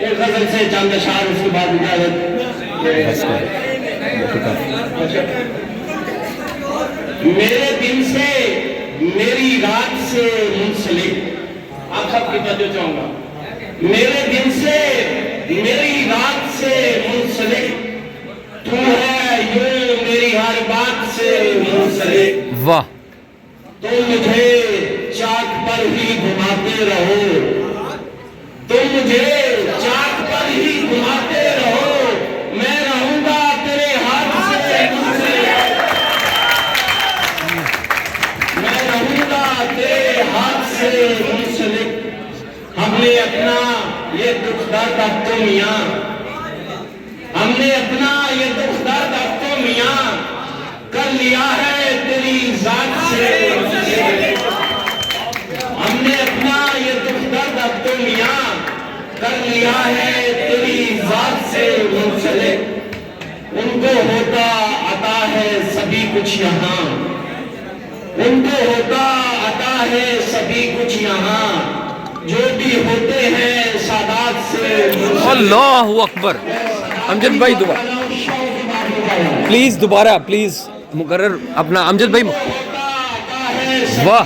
ایک غزل سے چند اشعار، اس کے بعد اجازت۔ میرے دن سے میری رات سے منسلک، آپ سب کی توجہ چاہوں گا، میرے دن سے میری رات سے منسلک، تو ہے یوں میری ہر بات سے منسلک، واہ، تم مجھے چاک پر ہی گھماتے رہو، تم مجھے چاک پر ہی گھماتے رہو، میں رہوں گا تیرے ہاتھ سے منسلک، میں رہوں گا تیرے ہاتھ سے منسلک۔ ہم نے اپنا یہ دکھ درد اب تو میاں، ہم نے اپنا یہ دکھ درد اب تو میاں کر لیا ہے تیری ذات سے منسلک، ہم نے اپنا یہ دکھ درد اب تو میاں کر لیا ہے تیری ذات سے منسلک۔ ان کو ہوتا عطا ہے سبھی کچھ یہاں، ان کو ہوتا عطا ہے سبھی کچھ یہاں، جو بھی ہوتے ہیں سادات سے منسلک۔ اللہ اکبر۔ امجد بھائی دوبارہ پلیز، دوبارہ پلیز مقرر اپنا امجد بھائی۔ واہ،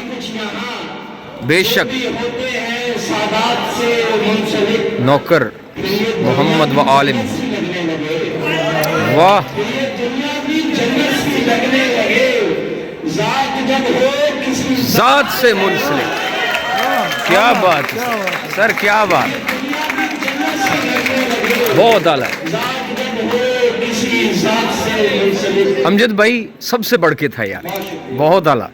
بے شک نوکر محمد و عالم، واہ، ذات سے منسلک، کیا بات ہے سر، کیا بات، بہت اعلیٰ۔ امجد بھائی سب سے بڑھ کے تھا یار، بہت اعلیٰ۔